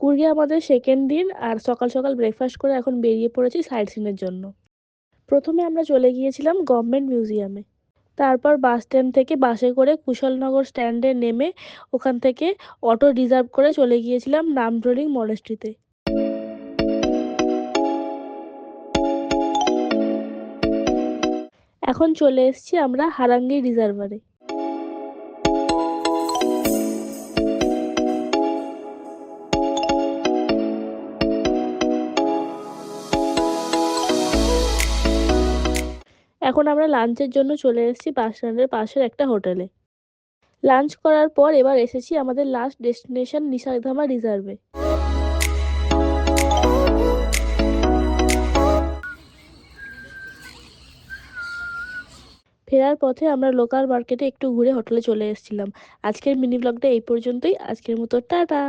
কুর্গে আমাদের সেকেন্ড দিন, আর সকাল সকাল ব্রেকফাস্ট করে এখন বেরিয়ে পড়েছি সাইট সিনের জন্য। প্রথমে আমরা চলে গিয়েছিলাম গভর্নমেন্ট মিউজিয়ামে। তারপর বাস স্ট্যান্ড থেকে বাসে করে কুশলনগর স্ট্যান্ডে নেমে ওখান থেকে অটো রিজার্ভ করে চলে গিয়েছিলাম নামড্রোলিং মনেস্ট্রিতে। এখন চলে এসেছি আমরা হারাঙ্গি রিজার্ভারে। এখন আমরা লাঞ্চের জন্য চলে এসেছি বাস স্ট্যান্ডের পাশের একটা হোটেলে। লাঞ্চ করার পর এবার এসেছি আমাদের লাস্ট ডেস্টিনেশন নিশাগ্রামা রিজার্ভে। ফেরার পথে আমরা লোকাল মার্কেটে একটু ঘুরে হোটেলে চলে এসেছিলাম। আজকের মিনি ব্লগটা এই পর্যন্তই। আজকের মতো টাটা।